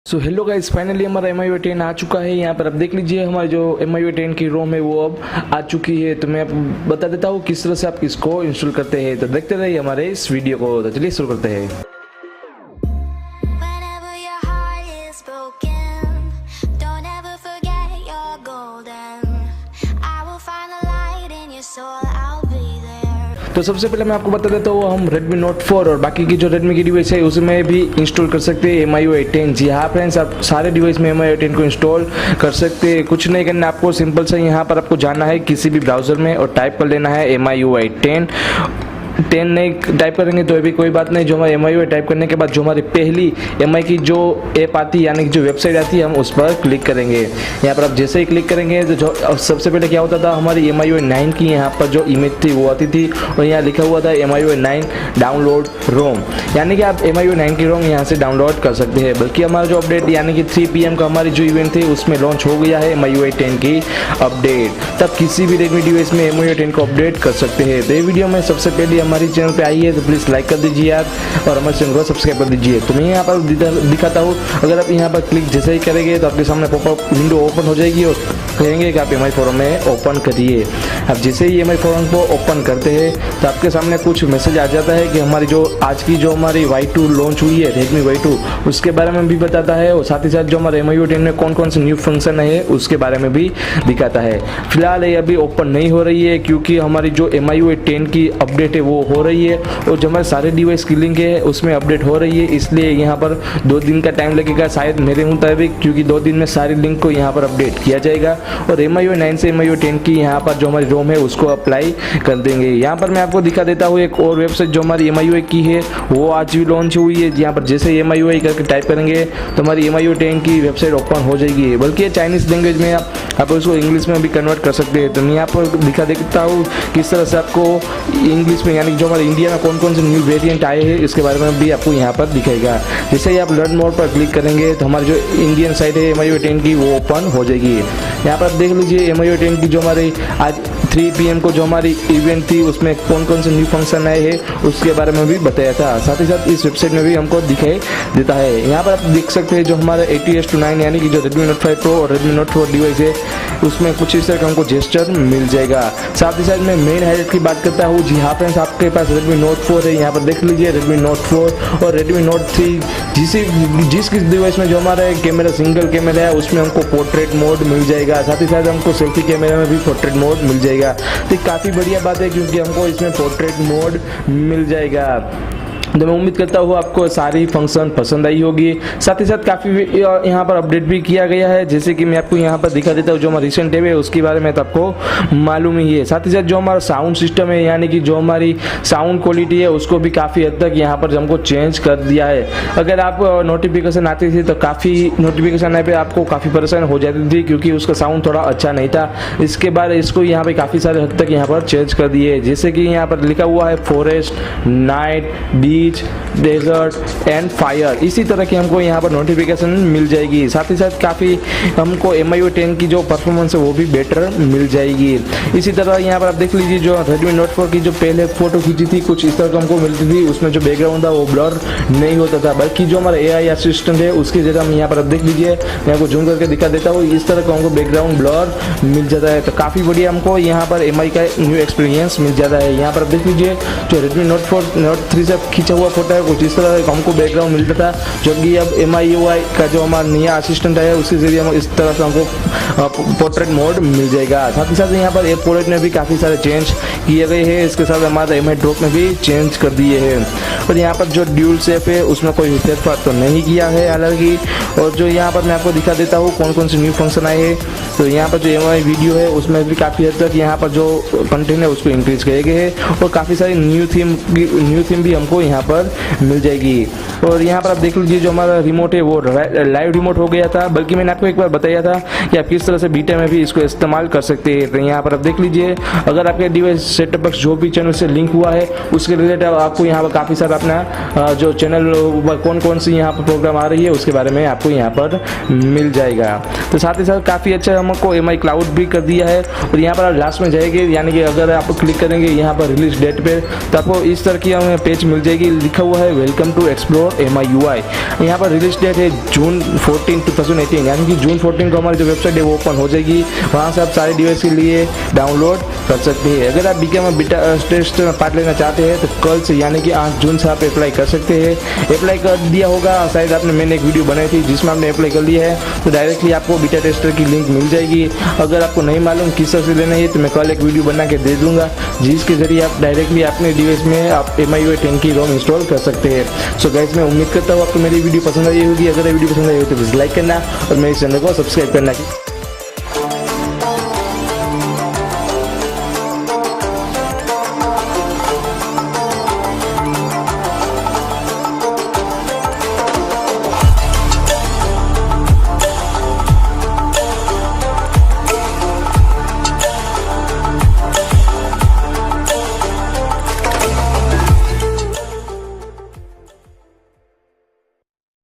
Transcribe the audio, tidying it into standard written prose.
So hello guys, finally हमारा MiUi 10 आ चुका है। यहाँ पर आप देख लीजिए हमारी जो MiUi 10 की रोम है वो अब आ चुकी है। तो मैं आपको बता देता हूँ किस तरह से आप इसको इंस्टॉल करते हैं। तो देखते रहिए हमारे इस वीडियो को। तो चलिए शुरू करते हैं। Whenever your heart is broken, don't ever forget you're golden. I will find the light in your soul, I'll be there. तो सबसे पहले मैं आपको बता देता हूँ, हम Redmi Note 4 और बाकी की जो Redmi की डिवाइस है उसमें भी इंस्टॉल कर सकते हैं MiUi 10। जी हाँ फ्रेंड्स, आप सारे डिवाइस में MiUi 10 को इंस्टॉल कर सकते हैं। कुछ नहीं करना, आपको सिंपल से यहाँ पर आपको जाना है किसी भी ब्राउजर में और टाइप कर लेना है MiUi 10 नहीं टाइप करेंगे तो अभी कोई बात नहीं। जो हमारे MiUi टाइप करने के बाद जो हमारी पहली MI की जो ऐप आती है यानी कि जो वेबसाइट आती है हम उस पर क्लिक करेंगे। यहाँ पर आप जैसे ही क्लिक करेंगे तो जो सबसे पहले क्या होता था, हमारी MiUi 9 की यहाँ पर जो इमेज थी वो आती थी और यहाँ लिखा हुआ था MiUi 9 डाउनलोड रोम, यानी कि आप MiUi 9 की रोम यहाँ से डाउनलोड कर सकते हैं। बल्कि हमारा जो अपडेट यानी कि 3 PM का हमारी जो इवेंट थी उसमें लॉन्च हो गया है MiUi 10 की अपडेट। तब किसी भी Redmi डिवाइस में MiUi 10 को अपडेट कर सकते हैं। तो ये वीडियो में सबसे पहले हमारी चैनल पे आई है तो प्लीज़ लाइक कर दीजिए यार और हमारे चैनल को सब्सक्राइब कर दीजिए। तो मैं यहाँ पर दिखाता हूँ, अगर आप यहाँ पर क्लिक जैसे ही करेंगे तो आपके सामने पॉपअप विंडो ओपन हो जाएगी और कहेंगे कि आप MI फोरम में ओपन करिए। अब जैसे ही MI फोरम को ओपन करते हैं तो आपके सामने कुछ मैसेज आ जाता है कि हमारी जो आज की जो हमारी Y2 लॉन्च हुई है Redmi Y2 उसके बारे में भी बताता है और साथ ही साथ जो हमारे MiUi 10 में कौन कौन से न्यू फंक्शन है उसके बारे में भी दिखाता है। फिलहाल ये अभी ओपन नहीं हो रही है क्योंकि हमारी जो MiUi 10 की अपडेट है वो हो रही है और जो हमारे सारे डिवाइस की लिंक है उसमें अपडेट हो रही है, इसलिए यहाँ पर 2 दिन का टाइम लगेगा शायद मेरे मुताबिक, क्योंकि 2 दिन में सारी लिंक को यहाँ पर अपडेट किया जाएगा और MiUi 9 से MiUi 10 की यहाँ पर जो हमारी रोम है उसको अप्लाई कर देंगे। यहाँ पर मैं आपको दिखा देता हूँ एक और वेबसाइट जो हमारी MiUi की है वो आज भी लॉन्च हुई है। यहाँ पर जैसे MiUi करके टाइप करेंगे तो हमारी MiUi 10 की वेबसाइट ओपन हो जाएगी। बल्कि ये चाइनीज़ लैंग्वेज में आप उसको इंग्लिश में भी कन्वर्ट कर सकते हैं। तो मैं यहाँ पर दिखा देता हूँ किस तरह से आपको इंग्लिश में यानी जो हमारे इंडिया में कौन कौन से न्यू वेरिएंट आए हैं इसके बारे में भी आपको यहाँ पर दिखाएगा। जैसे ही आप लर्न मोड पर क्लिक करेंगे तो हमारी जो इंडियन साइट है MiUi 10 की वो ओपन हो जाएगी। यहाँ पर आप देख लीजिए MiUi 10 की जो हमारी आज 3 PM को जो हमारी इवेंट थी उसमें कौन कौन से न्यू फंक्शन आए हैं उसके बारे में भी बताया था। साथ ही साथ इस वेबसाइट में भी हमको दिखाई देता है। यहाँ पर आप देख सकते हैं जो हमारा 80:9 यानी कि जो Redmi Note 5 Pro और Redmi Note 4 डिवाइस है उसमें कुछ इस तरह का हमको जेस्चर मिल जाएगा। साथ ही साथ मैं मेन हाईलाइट की बात करता हूँ। जी हाँ फ्रेंड्स, आपके पास Redmi Note 4 है, यहाँ पर देख लीजिए Redmi Note 4 और Redmi Note 3 जिस डिवाइस में जो हमारा कैमरा सिंगल कैमरा है उसमें हमको पोर्ट्रेट मोड मिल जाएगा। साथ ही साथ हमको सेल्फी कैमरा में भी पोर्ट्रेट मोड मिल जाएगा। तो काफ़ी बढ़िया बात है क्योंकि हमको इसमें पोर्ट्रेट मोड मिल जाएगा। तो मैं उम्मीद करता हूँ आपको सारी फंक्शन पसंद आई होगी। साथ ही साथ काफ़ी यहाँ पर अपडेट भी किया गया है, जैसे कि मैं आपको यहाँ पर दिखा देता हूँ जो हमारा रिसेंट डेव है उसके बारे में तो आपको मालूम ही है। साथ ही साथ जो हमारा साउंड सिस्टम है यानी कि जो हमारी साउंड क्वालिटी है उसको भी काफ़ी हद तक यहाँ पर हमको चेंज कर दिया है। अगर आप नोटिफिकेशन आती थी तो काफ़ी नोटिफिकेशन आने पर आपको काफ़ी परेशान हो जाती थी क्योंकि उसका साउंड थोड़ा अच्छा नहीं था। इसके बाद इसको यहाँ पर काफ़ी सारे हद तक यहाँ पर चेंज कर दिए, जैसे कि यहाँ पर लिखा हुआ है forest, night, desert and fire, इसी तरह की हमको यहाँ पर नोटिफिकेशन मिल जाएगी। साथ ही साथ काफ़ी हमको MiUi 10 की जो परफॉर्मेंस है वो भी बेटर मिल जाएगी। इसी तरह यहाँ पर आप देख लीजिए जो Redmi Note 4 की जो पहले फोटो खींची थी कुछ इस तरह का हमको मिलती थी, उसमें जो बैकग्राउंड था वो ब्लर नहीं होता था, बल्कि जो हमारा AI असिस्टेंट है उसकी जगह हम यहाँ पर आप देख लीजिए, मैं आपको जूम करके दिखा देता हूँ, इस तरह का हमको बैकग्राउंड ब्लर मिल जाता है। तो काफ़ी बढ़िया हमको यहाँ पर MI का न्यू एक्सपीरियंस मिल जाता है। यहाँ पर आप देख लीजिए जो Redmi Note 4 Note 3 से खींचा हुआ फोटो है कुछ इस तरह हमको बैकग्राउंड मिलता था, जो कि अब MiUi का जो हमारा नया असिस्टेंट है उसके जरिए हम इस तरह से हमको पोर्ट्रेट मोड मिल जाएगा। साथ ही साथ यहाँ पर एप पोर्ट्रेट में भी काफ़ी सारे चेंज किए गए हैं, इसके साथ हमारा MI ड्रॉप में भी चेंज कर दिए हैं। और यहाँ पर जो ड्यूल शेप है उसमें कोई फेरफार तो नहीं किया है हालांकि। और जो यहाँ पर मैं आपको दिखा देता हूँ कौन कौन से न्यू फंक्शन आए हैं। तो यहाँ पर जो MI वीडियो है उसमें भी काफ़ी हद तक यहाँ पर जो कंटेंट है उसको इंक्रीज किए गए हैं और काफ़ी सारी न्यू थीम भी हमको यहाँ पर मिल जाएगी। और यहाँ पर आप देख लीजिए जो हमारा रिमोट है वो लाइव रिमोट हो गया था, बल्कि मैंने आपको एक बार बताया था कि आप किस तरह से बीटा में भी इसको इस्तेमाल कर सकते हैं। तो यहाँ पर आप देख लीजिए अगर आपके डिवाइस सेटअप बॉक्स जो भी चैनल से लिंक हुआ है उसके रिलेटेड आपको यहाँ पर काफ़ी सारा अपना जो चैनल कौन कौन सी यहाँ पर प्रोग्राम आ रही है उसके बारे में आपको यहाँ पर मिल जाएगा। तो साथ ही साथ काफ़ी अच्छा हमको MI क्लाउड भी कर दिया है। और यहाँ पर आप लास्ट में जाएंगे यानी कि अगर आप क्लिक करेंगे यहाँ पर रिलीज डेट पे तो आपको इस तरह की हमें पेज मिल जाएगी लिखा हुआ है वेलकम टू एक्सप्लोर MiUi। यहाँ पर रिलीज डेट है जून 14, 2018, यानी कि जून 14 को हमारी जो वेबसाइट है वो ओपन हो जाएगी। वहाँ से आप सारे डिवाइस के लिए डाउनलोड कर सकते हैं। अगर आप बीके में बीटा टेस्ट में पार्ट लेना चाहते हैं तो कल से यानी कि 8 जून से आप अप्लाई कर सकते हैं। अप्लाई कर दिया होगा शायद आपने, मैंने एक वीडियो बनाई थी जिसमें आपने अप्लाई कर लिया है तो डायरेक्टली आपको बीटा टेस्टर की लिंक मिल जाएगी। अगर आपको नहीं मालूम किस तरह से लेना है तो मैं कल एक वीडियो बना के दे दूंगा जिसके जरिए आप डायरेक्टली अपने डिवाइस में आप MiUi 10 की रोम इंस्टॉल कर सकते हैं। सो गाइस, मैं उम्मीद करता हूँ आपको मेरी वीडियो पसंद आई होगी। अगर ये वीडियो पसंद आई हो तो प्लीज़ लाइक करना और मेरे चैनल को सब्सक्राइब करना।